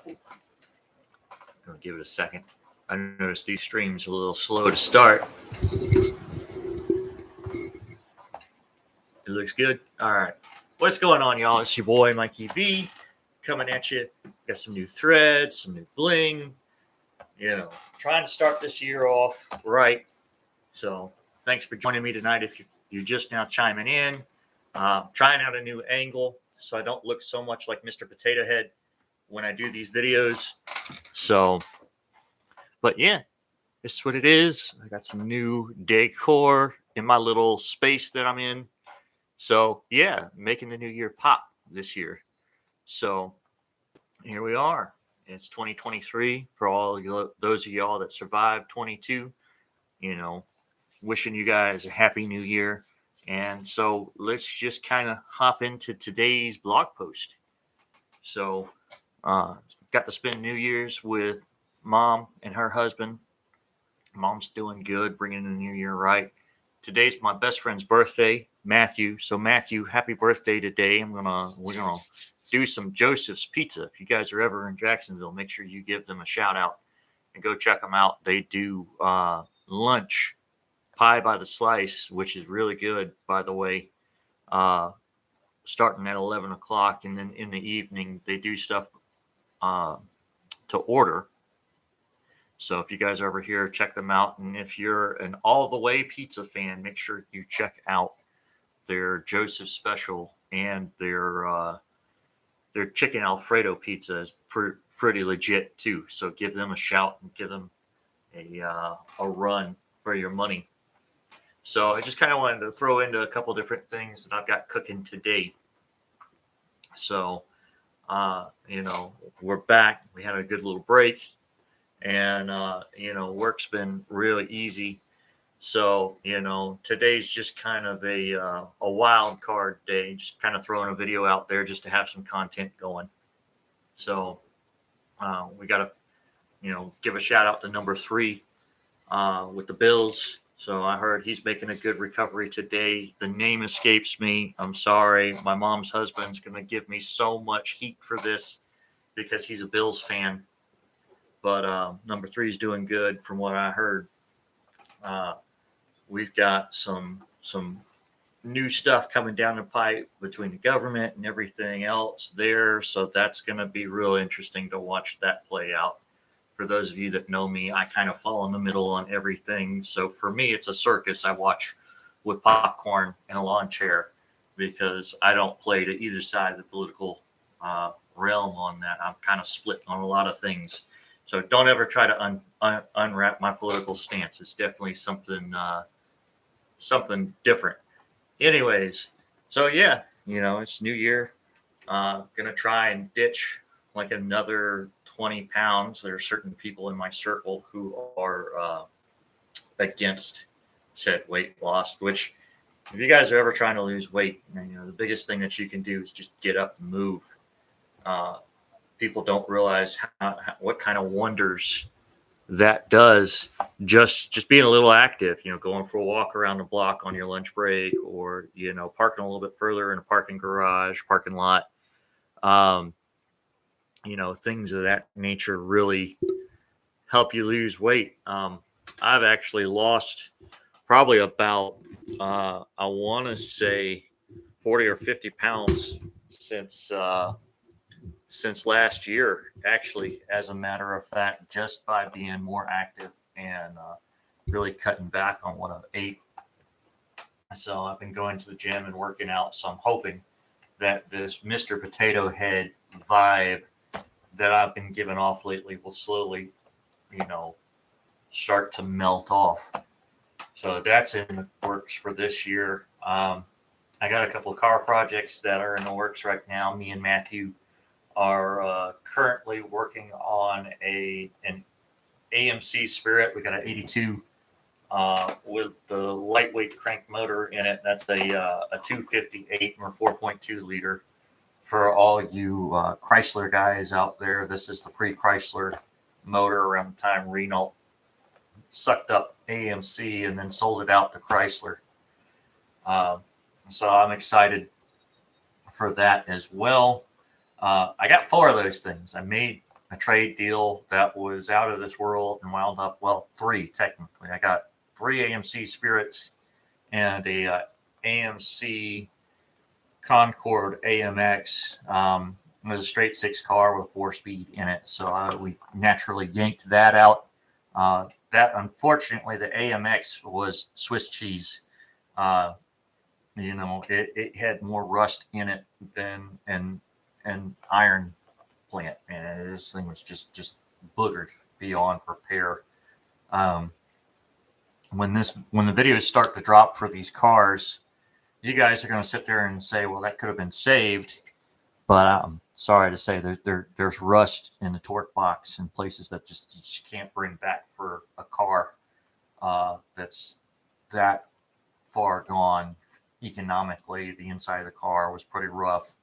Gonna give it a second. I noticed these streams a little slow to start. It looks good. All right. What's going on, y'all? It's your boy, Mikey B, coming at you. Got some new threads, some new bling. Trying to start this year off right. So thanks for joining me tonight. If you're just now chiming in, trying out a new angle so I don't look so much like Mr. Potato Head when I do these videos. So, but yeah, this is what it is. I got some new decor in my little space that I'm in. So yeah, making the new year pop this year. So here we are. It's 2023 for all those of y'all that survived 22. Wishing you guys a happy new year. And so let's just kind of hop into today's blog post. So got to spend New Year's with Mom and her husband. Mom's doing good, bringing the new year right. Today's my best friend's birthday, Matthew. So Matthew, happy birthday today. We're gonna do some Joseph's Pizza. If you guys are ever in Jacksonville, make sure you give them a shout out and go check them out. They do lunch pie by the slice, which is really good, by the way. Starting at 11 o'clock, and then in the evening they do stuff to order. So if you guys are ever here, check them out. And if you're an all the way pizza fan, make sure you check out their Joseph special and their chicken Alfredo pizza is pretty legit too. So give them a shout and give them a run for your money. So I just kind of wanted to throw into a couple different things that I've got cooking today. So, we're back. We had a good little break. And, work's been really easy. So, today's just kind of a wild card day, just kind of throwing a video out there just to have some content going. So, we got to, give a shout out to number 3 with the Bills. So I heard he's making a good recovery today. The name escapes me. I'm sorry. My mom's husband's going to give me so much heat for this because he's a Bills fan. But number 3 is doing good from what I heard. We've got some new stuff coming down the pipe between the government and everything else there. So that's going to be real interesting to watch that play out. For those of you that know me, I kind of fall in the middle on everything. So for me, it's a circus I watch with popcorn and a lawn chair because I don't play to either side of the political realm on that. I'm kind of split on a lot of things. So don't ever try to unwrap my political stance. It's definitely something different. Anyways, so yeah, it's New Year. Gonna try and ditch like another 20 pounds. There are certain people in my circle who are against said weight loss, which if you guys are ever trying to lose weight, the biggest thing that you can do is just get up and move. People don't realize what kind of wonders that does. Just being a little active, going for a walk around the block on your lunch break, or parking a little bit further in a parking garage, parking lot. Things of that nature really help you lose weight. I've actually lost probably about, I want to say 40 or 50 pounds since last year, actually, as a matter of fact, just by being more active and really cutting back on what I've ate. So I've been going to the gym and working out. So I'm hoping that this Mr. Potato Head vibe that I've been giving off lately will slowly, start to melt off. So that's in the works for this year. I got a couple of car projects that are in the works right now. Me and Matthew are currently working on an AMC Spirit. We got an 82 with the lightweight crank motor in it. That's a 258 or 4.2 liter. For all you Chrysler guys out there, this is the pre-Chrysler motor around the time Renault sucked up AMC and then sold it out to Chrysler. So I'm excited for that as well. I got 4 of those things. I made a trade deal that was out of this world and wound up, well, three technically. I got three AMC Spirits and a AMC Concord AMX. It was a straight six car with a 4-speed in it. So we naturally yanked that out. That unfortunately, the AMX was Swiss cheese. It had more rust in it than an iron plant, and this thing was just boogered beyond repair. Um, when the videos start to drop for these cars, you guys are going to sit there and say, "Well, that could have been saved," but I'm sorry to say there's rust in the torque box in places that you just can't bring back for a car that's that far gone economically. The inside of the car was pretty rough.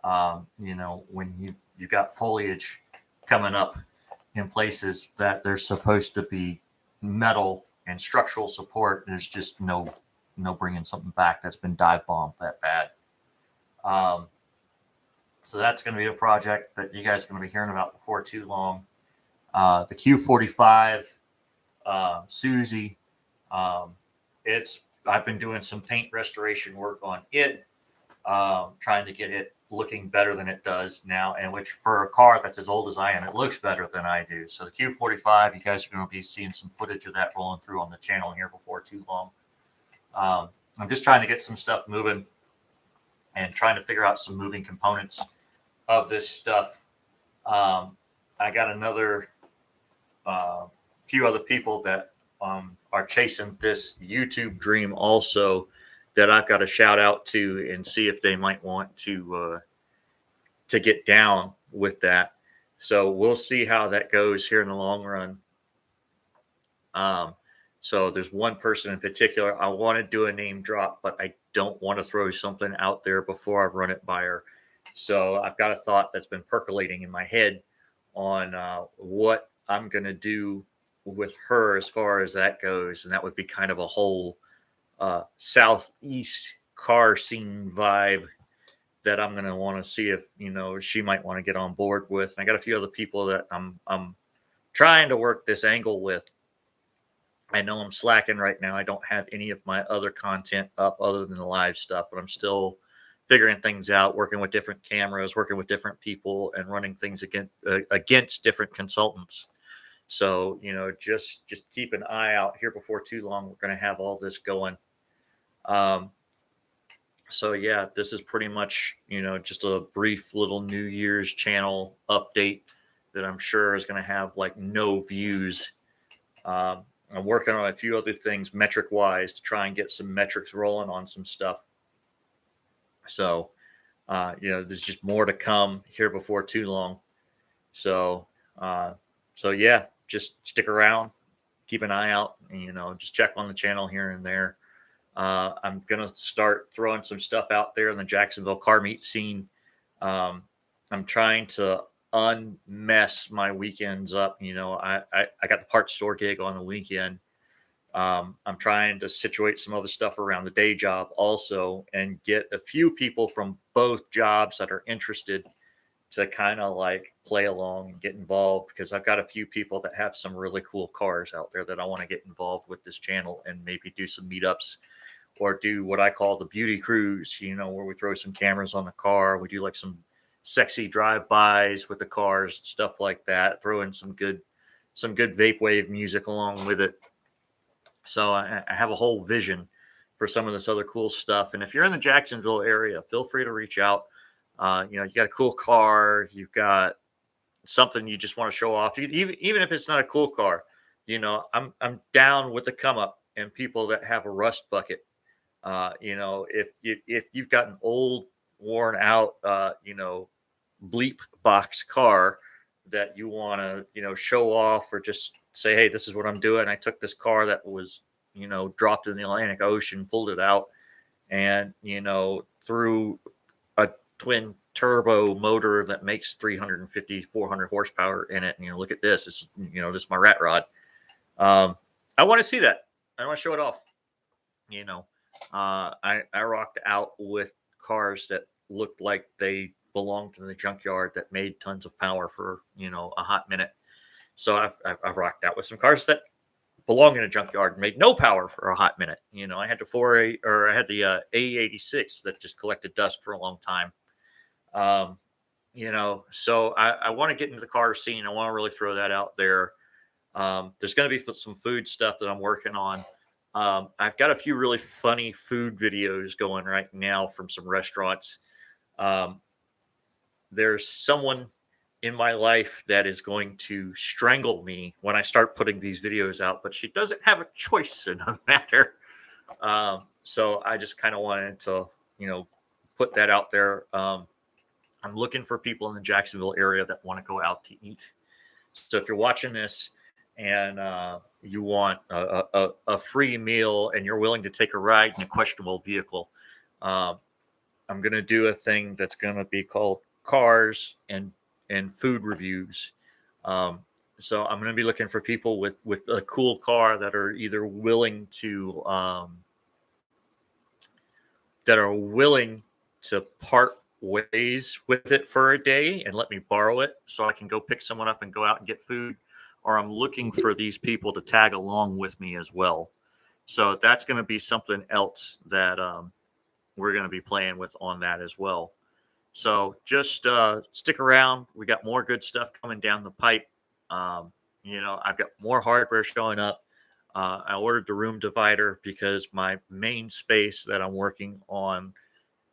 When you've got foliage coming up in places that there's supposed to be metal and structural support, there's just no bringing something back that's been dive bombed that bad. So that's going to be a project that you guys are going to be hearing about before too long. The Q45 Susie, I've been doing some paint restoration work on it, trying to get it looking better than it does now, and which for a car that's as old as I am, it looks better than I do. So the Q45, you guys are going to be seeing some footage of that rolling through on the channel here before too long. I'm just trying to get some stuff moving and trying to figure out some moving components of this stuff. I got another few other people that are chasing this YouTube dream also, that I've got to shout out to and see if they might want to get down with that. So we'll see how that goes here in the long run. So there's one person in particular I want to do a name drop, but I don't want to throw something out there before I've run it by her. So I've got a thought that's been percolating in my head on what I'm going to do with her as far as that goes. And that would be kind of a whole Southeast car scene vibe that I'm going to want to see if, she might want to get on board with. And I got a few other people that I'm trying to work this angle with. I know I'm slacking right now. I don't have any of my other content up other than the live stuff, but I'm still figuring things out, working with different cameras, working with different people, and running things against different consultants. So, just keep an eye out here before too long. We're going to have all this going. So yeah, this is pretty much, just a brief little New Year's channel update that I'm sure is going to have like no views. I'm working on a few other things metric wise to try and get some metrics rolling on some stuff. So, there's just more to come here before too long. So yeah, just stick around, keep an eye out, and, just check on the channel here and there. I'm going to start throwing some stuff out there in the Jacksonville car meet scene. I'm trying to unmess my weekends up. I got the parts store gig on the weekend. I'm trying to situate some other stuff around the day job also, and get a few people from both jobs that are interested to kind of like play along and get involved, because I've got a few people that have some really cool cars out there that I want to get involved with this channel and maybe do some meetups or do what I call the beauty cruise, where we throw some cameras on the car. We do like some sexy drive-bys with the cars, stuff like that. Throw in some good vaporwave music along with it. So I have a whole vision for some of this other cool stuff. And if you're in the Jacksonville area, feel free to reach out. You got a cool car, you've got something you just want to show off. Even if it's not a cool car, I'm down with the come up and people that have a rust bucket. If you've got an old, worn out, bleep box car that you want to, show off, or just say, hey, this is what I'm doing. I took this car that was, dropped in the Atlantic Ocean, pulled it out, and, through a twin turbo motor that makes 350, 400 horsepower in it. And, look at this. This is my rat rod. I want to see that. I want to show it off. I rocked out with cars that looked like they belonged in the junkyard that made tons of power for, a hot minute. So I've rocked out with some cars that belong in a junkyard and made no power for a hot minute. I had I had the AE86 that just collected dust for a long time. Um, so I want to get into the car scene. I want to really throw that out there. There's going to be some food stuff that I'm working on. I've got a few really funny food videos going right now from some restaurants. Um, there's someone in my life that is going to strangle me when I start putting these videos out, but she doesn't have a choice in the matter. So I just kind of wanted to, put that out there. I'm looking for people in the Jacksonville area that want to go out to eat. So if you're watching this and you want a free meal and you're willing to take a ride in a questionable vehicle, I'm going to do a thing that's going to be called Cars and Food Reviews. So I'm going to be looking for people with a cool car that are either willing to part ways with it for a day and let me borrow it so I can go pick someone up and go out and get food, or I'm looking for these people to tag along with me as well. So that's going to be something else that we're going to be playing with on that as well. So just stick around. We got more good stuff coming down the pipe. I've got more hardware showing up. I ordered the room divider because my main space that I'm working on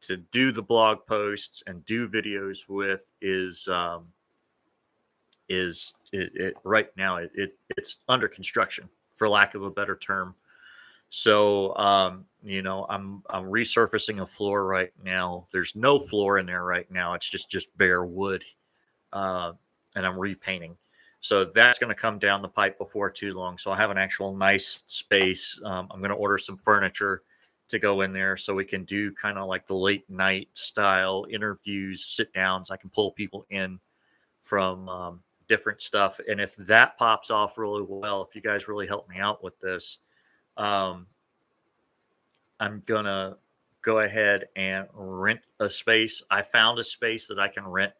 to do the blog posts and do videos with is right now it's under construction, for lack of a better term. So I'm resurfacing a floor right now. There's no floor in there right now. It's just bare wood, and I'm repainting. So that's going to come down the pipe before too long. So I have an actual nice space. I'm going to order some furniture to go in there so we can do kind of like the late night style interviews, sit downs. I can pull people in from different stuff. And if that pops off really well, if you guys really help me out with this, I'm going to go ahead and rent a space. I found a space that I can rent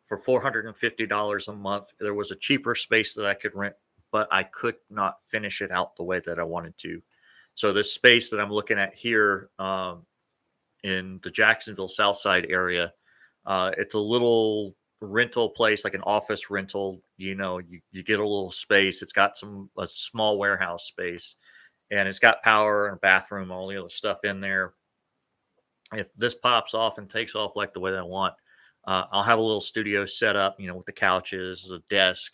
for $450 a month. There was a cheaper space that I could rent, but I could not finish it out the way that I wanted to. So this space that I'm looking at here in the Jacksonville South Side area, it's a little rental place, like an office rental. You get a little space. It's got a small warehouse space, and it's got power and a bathroom, all the other stuff in there. If this pops off and takes off like the way that I want, I'll have a little studio set up, with the couches, a desk,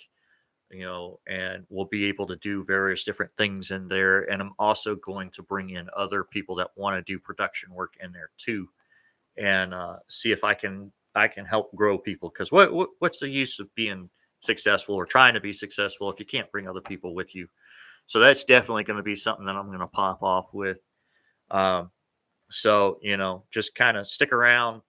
and we'll be able to do various different things in there. And I'm also going to bring in other people that want to do production work in there too, and see if I can help grow people. Because what's the use of being successful or trying to be successful if you can't bring other people with you? So that's definitely going to be something that I'm going to pop off with. So just kind of stick around.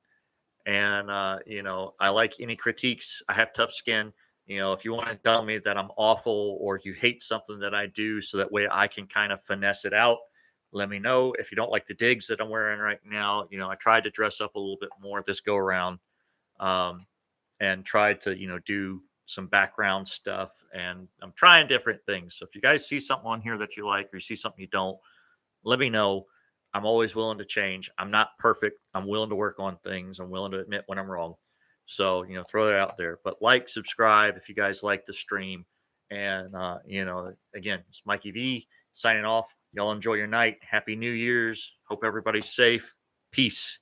And, I like any critiques. I have tough skin. If you want to tell me that I'm awful or you hate something that I do so that way I can kind of finesse it out, let me know. If you don't like the digs that I'm wearing right now, I tried to dress up a little bit more this go around, and tried to, do some background stuff. And I'm trying different things. So if you guys see something on here that you like or you see something you don't, let me know. I'm always willing to change. I'm not perfect. I'm willing to work on things. I'm willing to admit when I'm wrong. So, throw that out there. But subscribe if you guys like the stream. And, again, it's Mikey V signing off. Y'all enjoy your night. Happy New Year's. Hope everybody's safe. Peace.